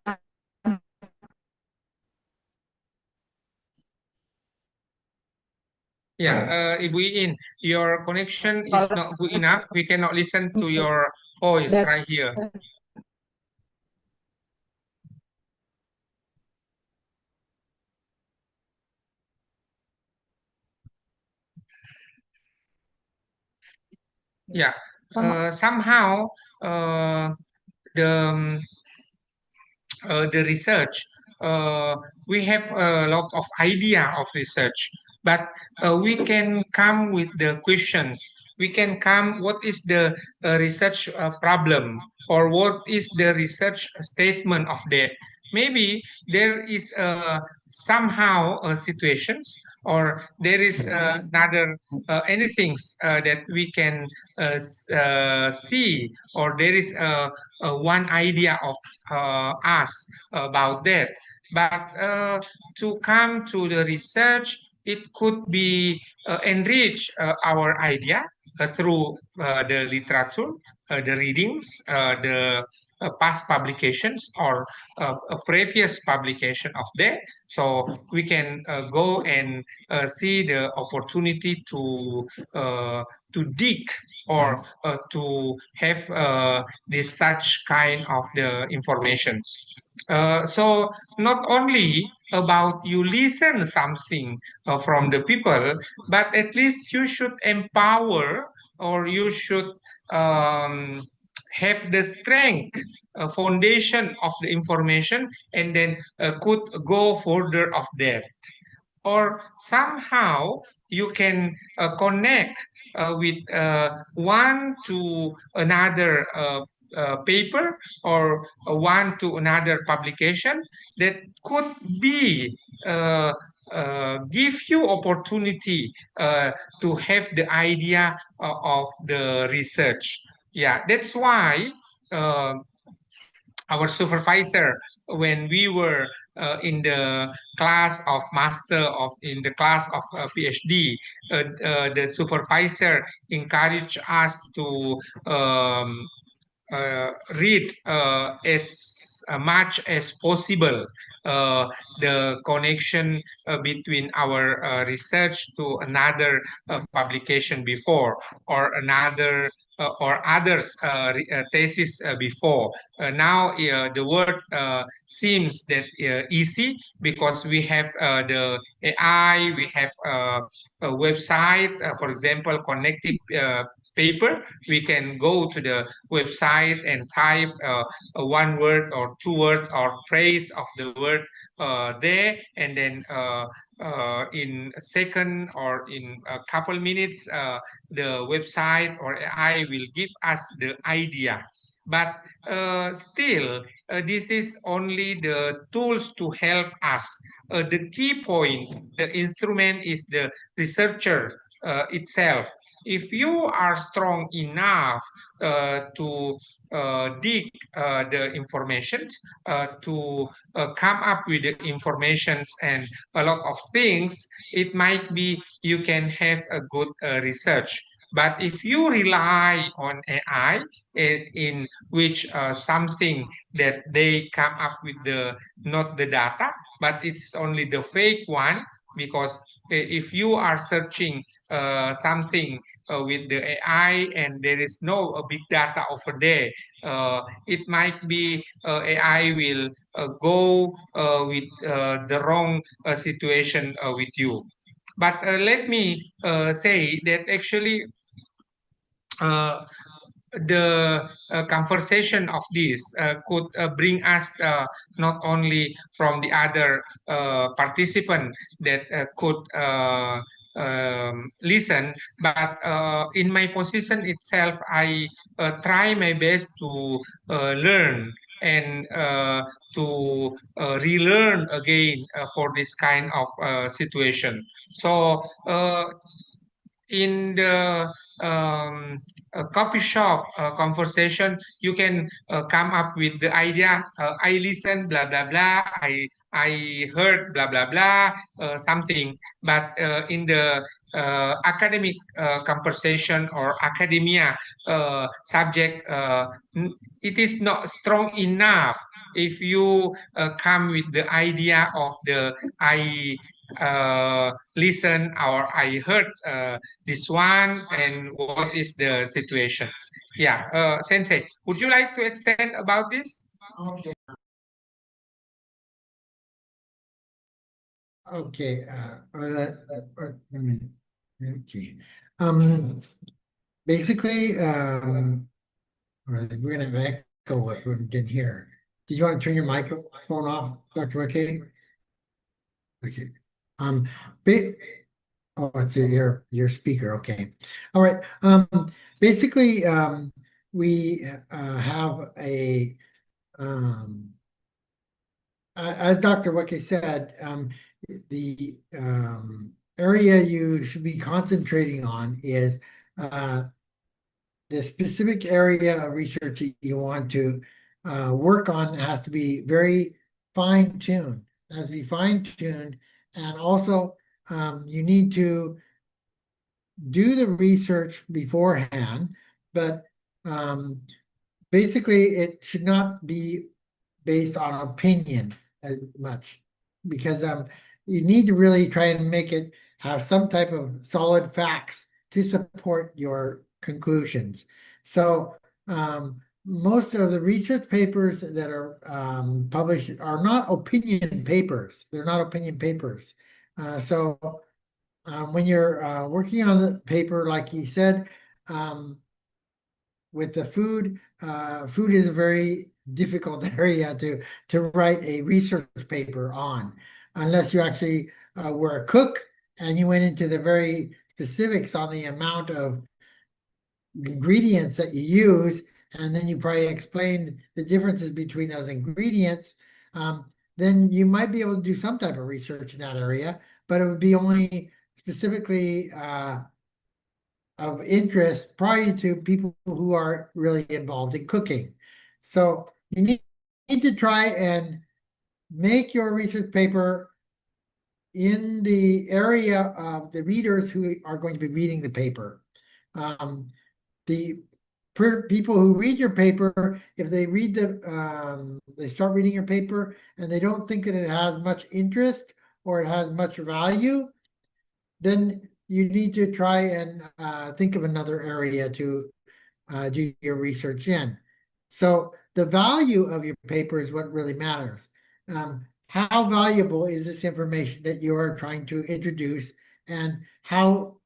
A: Yeah, Ibu In, your connection is not good enough. We cannot listen to your voice
B: that
A: right here. Yeah, somehow the the research. We have a lot of idea of research, but we can come with the questions. We can come what is the research problem or what is the research statement of that. Maybe there is somehow situations or there is another anything that we can see or there is one idea of us about that. But to come to the research, it could be enrich our idea through the literature, the readings, the past publications or a previous publication of that. So we can go and see the opportunity to dig or to have this such kind of the informations. So not only about you listen something from the people, but at least you should empower or you should um, have the strength foundation of the information and then could go further of that or somehow you can connect with one to another paper or one to another publication that could be give you opportunity to have the idea of the research. Yeah, that's why uh, our supervisor when we were in the class of master of in the class of PhD, the supervisor encouraged us to um, read as much as possible the connection between our research to another publication before, or another or others thesis before. Now the word seems that easy because we have the AI, we have a website, for example, connected paper. We can go to the website and type one word or two words or phrase of the word there, and then in a second or in a couple minutes, the website or AI will give us the idea. But still, this is only the tools to help us. The key point, the instrument is the researcher itself. If you are strong enough to dig the information, to come up with the informations and a lot of things, it might be you can have a good research. But if you rely on AI, in which something that they come up with the not the data, but it's only the fake one, because if you are searching something with the AI and there is no big data over there, it might be AI will go with the wrong situation with you. But let me say that actually uh, the conversation of this could bring us not only from the other participant that could listen, but in my position itself, I try my best to learn and to relearn again for this kind of situation. So in the coffee shop conversation, you can come up with the idea. I listen, blah blah blah. I heard, blah blah blah, something. But in the academic conversation or academia subject, it is not strong enough. If you come with the idea of the I listen or I heard this one and what is the situations. Yeah, Sensei, would you like to extend about this?
D: Okay, I mean, okay. Basically, we're gonna have echo if we didn't hear. Did you want to turn your microphone off, Dr. McKay? Okay. Ba- oh, it's your speaker. Okay. All right. Basically, we have a as Dr. Wake said, the area you should be concentrating on is the specific area of research that you want to work on has to be very fine-tuned. It has to be fine-tuned, and also you need to do the research beforehand, but basically it should not be based on opinion as much, because you need to really try and make it have some type of solid facts to support your conclusions. So most of the research papers that are published are not opinion papers. They're not opinion papers. So when you're working on the paper, like he said, with the food, food is a very difficult area to write a research paper on, unless you actually were a cook and you went into the very specifics on the amount of ingredients that you use, and then you probably explained the differences between those ingredients. Then you might be able to do some type of research in that area, but it would be only specifically of interest probably to people who are really involved in cooking. So you need to try and make your research paper in the area of the readers who are going to be reading the paper. The people who read your paper, if they read they start reading your paper and they don't think that it has much interest or it has much value, then you need to try and think of another area to do your research in. So the value of your paper is what really matters. How valuable is this information that you are trying to introduce, and how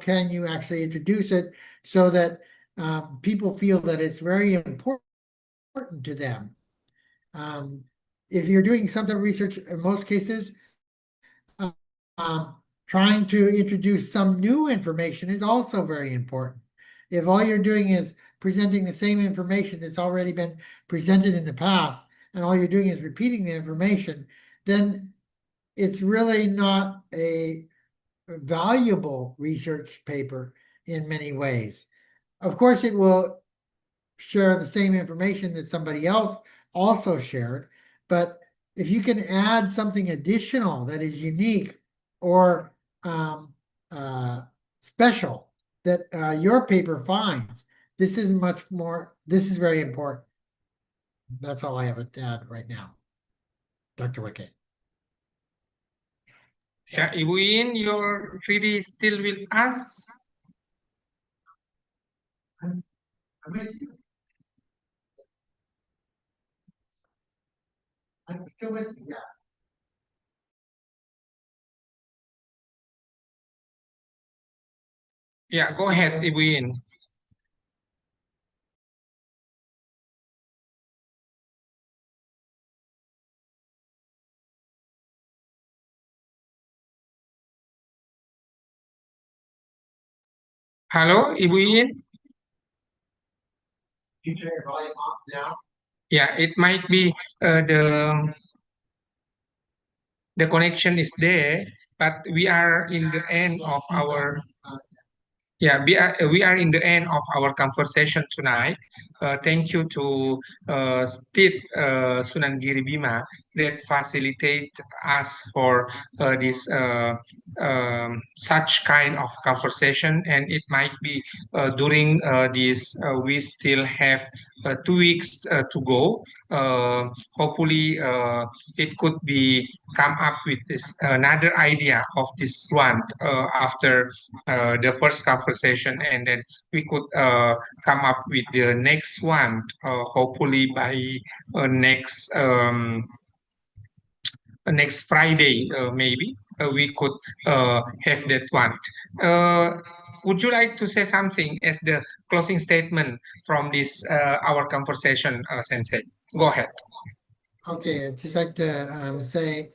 D: can you actually introduce it so that people feel that it's very important to them? If you're doing some type of research, in most cases, trying to introduce some new information is also very important. If all you're doing is presenting the same information that's already been presented in the past, and all you're doing is repeating the information, then it's really not a valuable research paper in many ways. Of course, it will share the same information that somebody else also shared, but if you can add something additional that is unique or special that your paper finds, this is very important. That's all I have to add right now. Dr. Wickett.
A: Yeah, Ibu In, you're really still with us?
D: I'm with you. I'm still with you, yeah.
A: Yeah, go ahead, Ibu In. Hello, Ibu In?
D: You turn your volume off now.
A: Yeah, it might be the connection is there, but we are in the end of our yeah, we are in the end of our conversation tonight. Thank you to State Sunan Giri Bima that facilitate us for this such kind of conversation, and it might be during this we still have 2 weeks to go. Hopefully, it could be come up with this another idea of this one after the first conversation, and then we could come up with the next one. Hopefully by next Friday, maybe we could have that one. Would you like to say something as the closing statement from this our conversation, Sensei? Go ahead.
D: Okay, I'd just like to say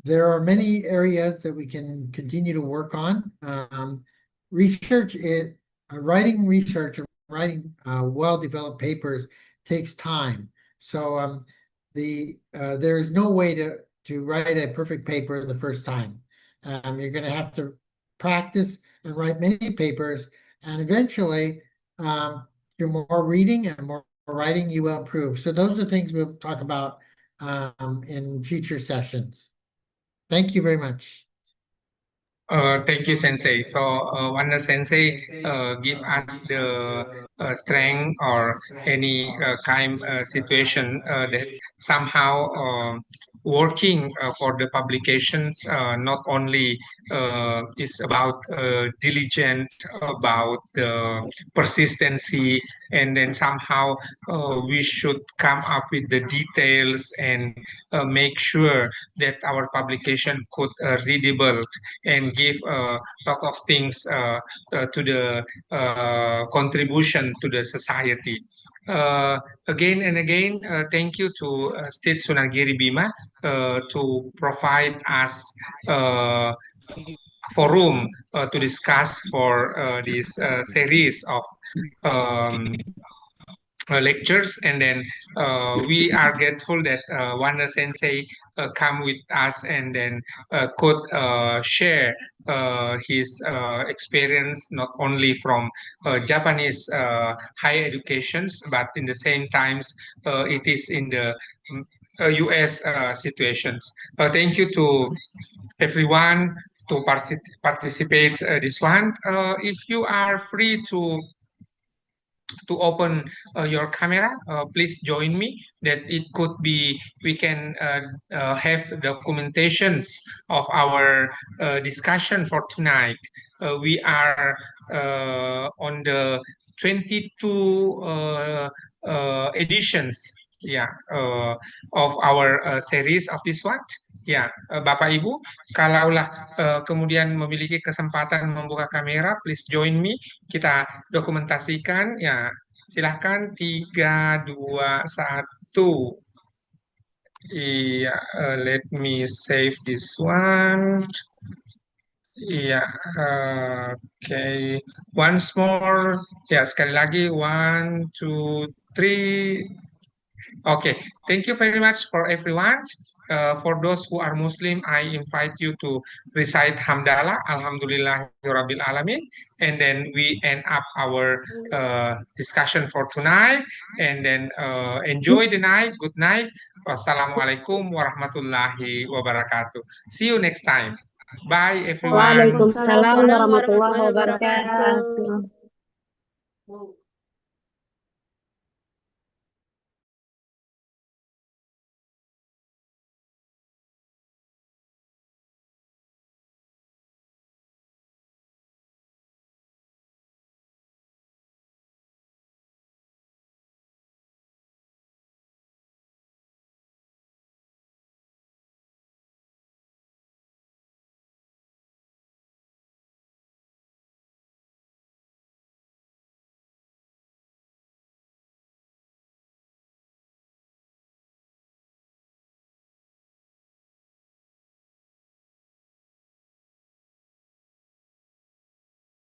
D: there are many areas that we can continue to work on. Research it, writing research and writing well-developed papers takes time. So there is no way to write a perfect paper the first time. You're going to have to practice and write many papers, and eventually, through more reading and more writing, you will improve. So those are things we'll talk about in future sessions. Thank you very much.
A: Thank you, Sensei. So, Wanda Sensei give us the strength or any kind situation that somehow working for the publications not only is about diligent, about the persistency, and then somehow we should come up with the details and make sure that our publication could readable and give a lot of things to the contribution to the society. Again and again, thank you to State Sunagiri Bima to provide us forum to discuss for this series of um, lectures, and then we are grateful that Wanda Sensei come with us and then could share his experience not only from Japanese higher educations, but in the same times it is in the US situations. Thank you to everyone to participate this one. If you are free to to open your camera, please join me. That it could be we can have documentations of our discussion for tonight. We are on the 22 editions, yeah, of our series of this one. Ya, Bapak Ibu, kalaulah kemudian memiliki kesempatan membuka kamera, please join me. Kita dokumentasikan, ya. Silahkan 3, 2, 1. Iya, let me save this one. Iya, oke. Once more, ya sekali lagi, 1, 2, 3. Okay, thank you very much for everyone. For those who are Muslim, I invite you to recite Hamdalah, Alhamdulillahirabbil Alamin, and then we end up our discussion for tonight. And then enjoy the night. Good night. Wassalamualaikum warahmatullahi wabarakatuh. See you next time. Bye, everyone.
E: Waalaikumsalam
F: Waalaikumsalam
E: warahmatullahi
F: warahmatullahi
E: wabarakatuh.
F: wabarakatuh.